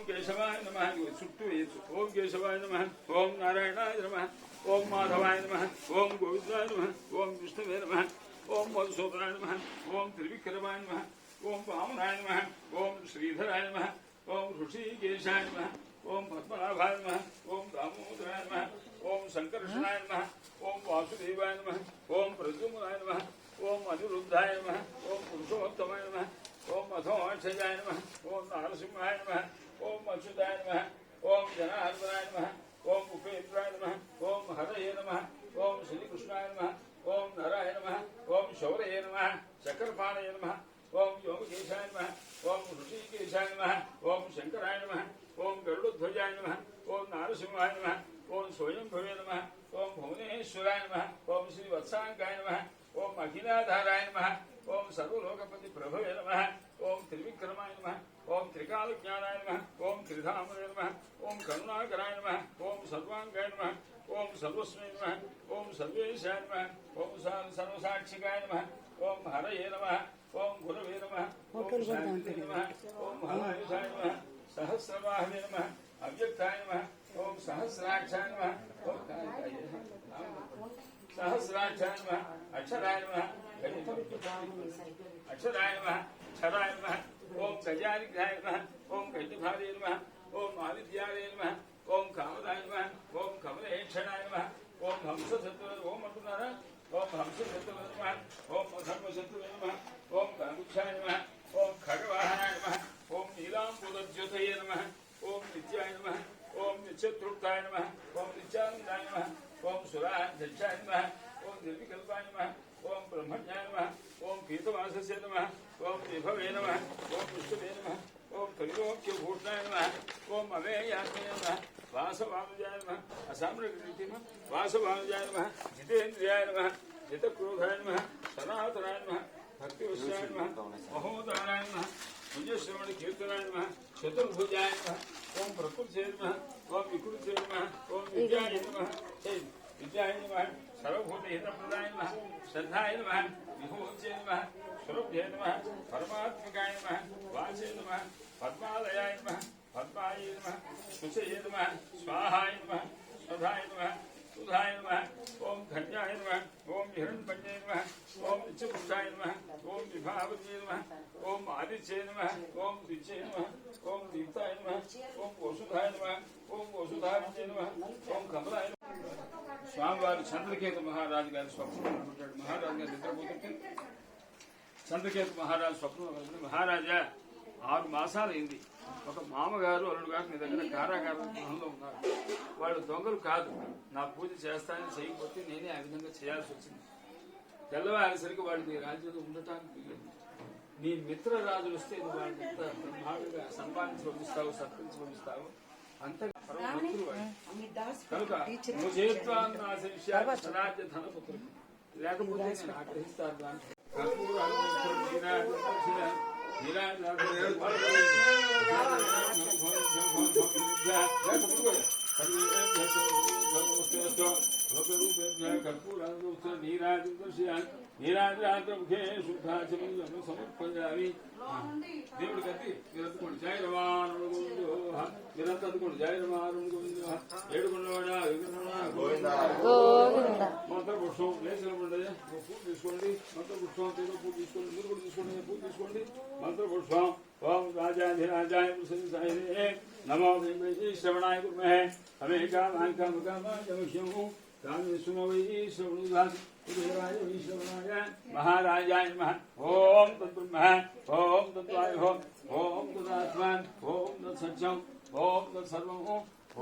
కేశవాయ నమః చుట్టూ వేయచ్చు. ఓం కేశవాయ నమః, ఓం నారాయణాయ నమః, ఓం మాధవాయ నమః, ఓం గోవిందాయ నమః, ఓం విష్ణువే నమః, ఓం మధుసూదనాయ నమః, ఓం త్రివిక్రమాయ నమః, ఓం వామనాయ నమః, ఓం శ్రీధరాయ నమః, ఓం ఋషికేశాయ నమః, ఓం పద్మనాభాయ నమః, ఓం దామోదరాయ నమః, ఓం సంకర్షణాయ నమః, ఓం వాసుదేవాయ నమః, ఓం ప్రద్యుమ్నాయ నమః, ఓం అనిరుద్ధాయ నమః, ఓం పురుషోత్తమాయ నమః, ఓం మధోక్షజాయ నమః, ఓం నారసింహాయ నమః, ఓం అచ్యుతాయ నమః, ఓం జనార్దనాయ నమః, ఓం ఉపేంద్రాయ నమః, ఓం హరయే నమః, ఓం శ్రీకృష్ణాయ నమః, ఓం నరాయ నమః, ఓం శౌరయే నమః, చక్రపాణయ నమః, ఓం యోగకేశాయ నమః, ఓం ఋషికేశాయ నమః, ఓం శంకరాయ నమః, ఓం గరుడధ్వజాయ నమః, ఓం నారసింహాయ నమః, ఓం స్వయంభవే నమః, ఓం భువనేశ్వరాయ నమః, ఓం శ్రీవత్సాంకాయ నమః, ఓం అఖిలాధారాయ నమః, ఓం సర్వలోకపతి ప్రభవే నమః, ఓం త్రివిక్రమాయ నమః, ఓం త్రికాలజ్ఞానాయ నమః, ఓం త్రిధామనే నమః, ఓం కరుణాకరాయ నమః, ఓం సర్వాంగాయ నమః, ఓం సర్వస్మై నమః, ఓం సర్వేశాయ నమః, ఓం సర్వసాక్షికాయ నమః, ఓం హరయే నమః, ఓం గురవే నమః, ఓం శాంతిదే నమః, ఓం మహాయుషాయ నమః, సహస్రవాహనే నమః, అవ్యక్తాయ నమః, ఓం సహస్రాక్షాయ నమః, ఓం సహస్రాక్షాయ నమః, అక్షరాయ నమః, అక్షరాయ నమః, క్షరాయ నమః, ఓం గజానిగ్రహాయ నమః, ఓం గజభారే నమః, ఓం ఆదిత్యాయ నమః, ఓం కామదాయ నమః, ఓం కమలేక్షణాయ నమః, ఓం హంసశత్రువే ఓం అంటున్నారా, ఓం హంసశత్రువే నమః, ఓం ధర్మశత్రువే నమః, ఓం గణగుక్షాయ నమః, ఓం ఖగవాహనాయ నమః, ఓం నీలాంబుదజ్యోతయే నమః, ఓం నిత్యాయ నమః, ఓం నిత్యతృప్తాయ నమః, ఓం నిత్యానందాయ నమః, ఓం సురాధ్యక్షాయ నమః, ఓం నిర్వికల్పాయ నమః, ఓం బ్రహ్మజ్ఞాయ నమః, ఓం పీతవాసస్య నమః, ఓం విభవే నమః, ఓం విష్ణువే నమః, ఓం త్రైలోక్యభూషణాయ నమః, ఓం అవేయాత్మే నమః, వాసవానుజాయ నమః, అసామ్రగతి నమః, వాసవానుజాయ నమః, జితేంద్రియాయ నమః, జితక్రోధాయ నమః, సనాతనాయ నమః, భక్తివశ్యాయ నమః, మహోదారాయ నమః, పుణ్యశ్రవణ కీర్తనాయ నమః, చతుర్భుజాయ నమః, ఓం ప్రకృతే నమః, ఓం వికృతే నమః, ఓం విద్యాయ నమః, విద్యాయ నమః, సర్వభూతహితప్రదాయ నమః, శ్రద్ధాయ నమః, విభూత్యై నమః, స్వరూప్యై నమః, పరమాత్మకాయ నమః, వాచే నమః, పద్మాలయాయ నమః, పద్మాయ నమః, శుచయే నమః, స్వాహాయ నమః, స్వధాయ నమః, సుధాయ నమః, ఓం ధన్యాయ నమః, ఓం హిరణ్మయే నమః, ఓం నిత్యపురుషాయ నమః, ఓం విభావతే నమః, ఓం ఆదిత్యే నమః, ఓం ద్విజే నమః, ఓం దీప్తాయ నమః, ఓం వసుధాయ నమః, ఓం వసుధాయ నమః, ఓం కమలాయ నమః. స్వామివారు చంద్రకేతు మహారాజు గారి స్వప్నంలో అనుకుంటాడు. మహారాజు గారు నిద్రపోతుంటే చంద్రకేతు మహారాజు స్వప్నంలో కలుగుతుంది. మహారాజా 6 మాసాలైంది. ఒక మామగారు అల్లుడు గారు నీ దగ్గర కారాగార గృహంలో ఉన్నారు. వాళ్ళు దొంగలు కాదు. నా పూజ చేస్తానని చేయకపోతే నేనే ఆ విధంగా చేయాల్సి వచ్చింది. తెల్లవారేసరికి వాళ్ళు నీ రాజ్యంలో ఉండటానికి వీలేదు. నీ మిత్ర రాజులు వస్తే నువ్వు వాళ్ళని ఎంత బ్రహ్మాండంగా సంపాదించి పంపిస్తావు, సత్కరించి పంపిస్తావు. అంతగా పరమపుత్రుడు వాడు. కనుక నువ్వు చేత్వారాజ్య ధనపుత్రుడు లేకపోతే నేను ఆగ్రహిస్తాను. దాంట్లో నీరాజముఖే శుద్ధాచమం సమర్పయామి. దేవుడి కత్తి మీరు అందుకోండి. జయ రమానుడు మీరంతా అందుకోండి. జయ రమానుడు ఏడుకొండవాడ మంత్రపుష్పం లేచిన పూజ తీసుకోండి. మంత్రపుష్పం పూజ తీసుకోండి. మీరు కూడా తీసుకోండి. పూజ తీసుకోండి. మంత్రపుష్పం ఓం రాజాధిరాజాయ నమో శ్రవణాయ కుర్మహే హమే కామాంకామకామాజముష్యము కామేశ్వర వై శ్రవణుదాయ శ్రవణాయ మహారాజాయ నమః. ఓం తద్బ్రహ్మ ఓం తద్వాయు ఓం తదాత్మాన్ ఓం తత్సత్యం ఓం తత్సర్వం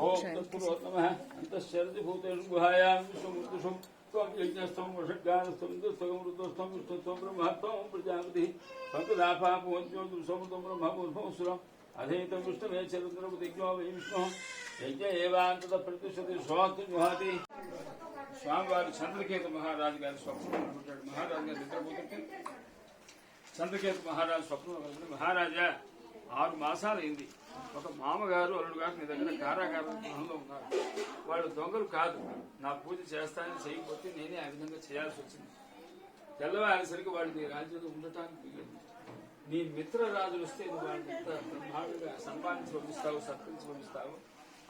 ఓం తత్పురోత్తమః అంతశ్చరతి భూతేషు గుహాయాం విశ్వమూర్తిషు త్వం యజ్ఞస్థం వషడ్గానస్థం దుస్తగం రుద్రస్థం విష్ణుత్వం బ్రహ్మత్వం ప్రజాపతి పంకదాపాపోజ్యోతి సముద్రం బ్రహ్మోద్భవసురం అధేతం విష్ణుమే చరుద్రపతిజ్ఞో వై విష్ణు యజ్ఞ ఏవాంతత ప్రతిశ్రుతి స్వాతి జుహాతి. స్వామివారు చంద్రకేతు మహారాజు గారి స్వప్నంలో అనుకుంటాడు. మహారాజు గారు నిద్రపోతుంటే చంద్రకేతు మహారాజు స్వప్నంలో కలుగుతుంది. మహారాజా 6 మాసాలైంది. ఒక మామగారు అల్లుడు గారు నీ దగ్గర కారాగార గృహంలో ఉన్నారు. వాళ్ళు దొంగలు కాదు. నా పూజ చేస్తానని చేయకపోతే నేనే ఆ విధంగా చేయాల్సి వచ్చింది. తెల్లవారేసరికి వాళ్ళు నీ రాజ్యంలో ఉండటానికి వీలేదు. నీ మిత్రరాజులు వస్తే నువ్వు వాళ్ళని ఎంత బ్రహ్మాండంగా సంపాదించి పంపిస్తావు, సత్కరించి పంపిస్తావు.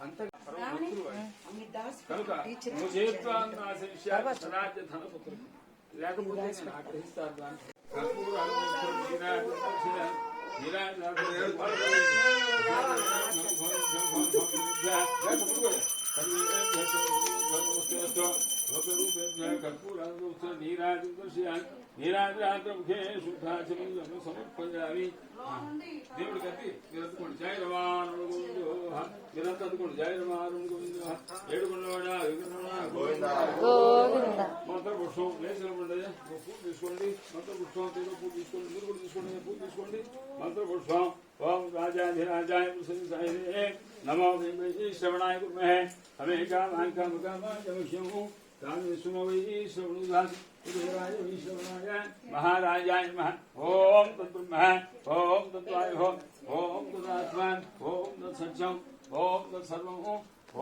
అంతగా పరమ మిత్రుడు వాడు. కనుక నువ్వు చేత్వారాజ్య ధనపుత్రుడు లేకపోతే నేను ఆగ్రహిస్తాను దాన్ని. నీరాజముఖే శుద్ధాచమం సమర్పయామి. దేవుడి కత్తి మీరు అందుకోండి. జయ రమాను గోవిందో మీరంతా అందుకోండి. జయ రమాను గోవిందో ఏడుకొండవాడ మంత్రపుష్పం లేచిన ఉండదు. పూజ తీసుకోండి. మంత్రపుష్పం పూజ తీసుకోండి. మీరు కూడా తీసుకోండి. పూజ తీసుకోండి. మంత్రపుష్పం ఓం రాజాధిరాజాయ నమో శ్రవణాయ కుర్మహే హమే కామాంకామకామాజముష్యము కామేశ్వర వై శ్రవణుదాయ महाराजाय नमः ओम तत्ब्रह्म ओम तत्वाय ओम तदात्मान ओम तत्सत्यम ओम तत्सर्वम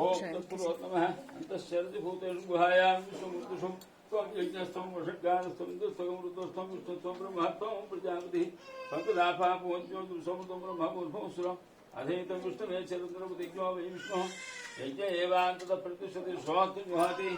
ओम तत्पुरोत्तमः अंतश्चरति भूतेषु गुहायां विश्वमूर्तिषु त्वं यज्ञस्थं वषट्कारस्थं दुस्तकं रुद्रस्थं विष्णुस्थं ब्रह्मत्वं प्रजापतिः पंकदापापोज्योतिषं ब्रह्मभूर्भुवस्सुरम् अधीतं विष्णुमे चरन्द्रपतिज्ञो वै विष्णुः यज्ञ एवान्ततः प्रतिष्ठति स्वस्ति जुहाति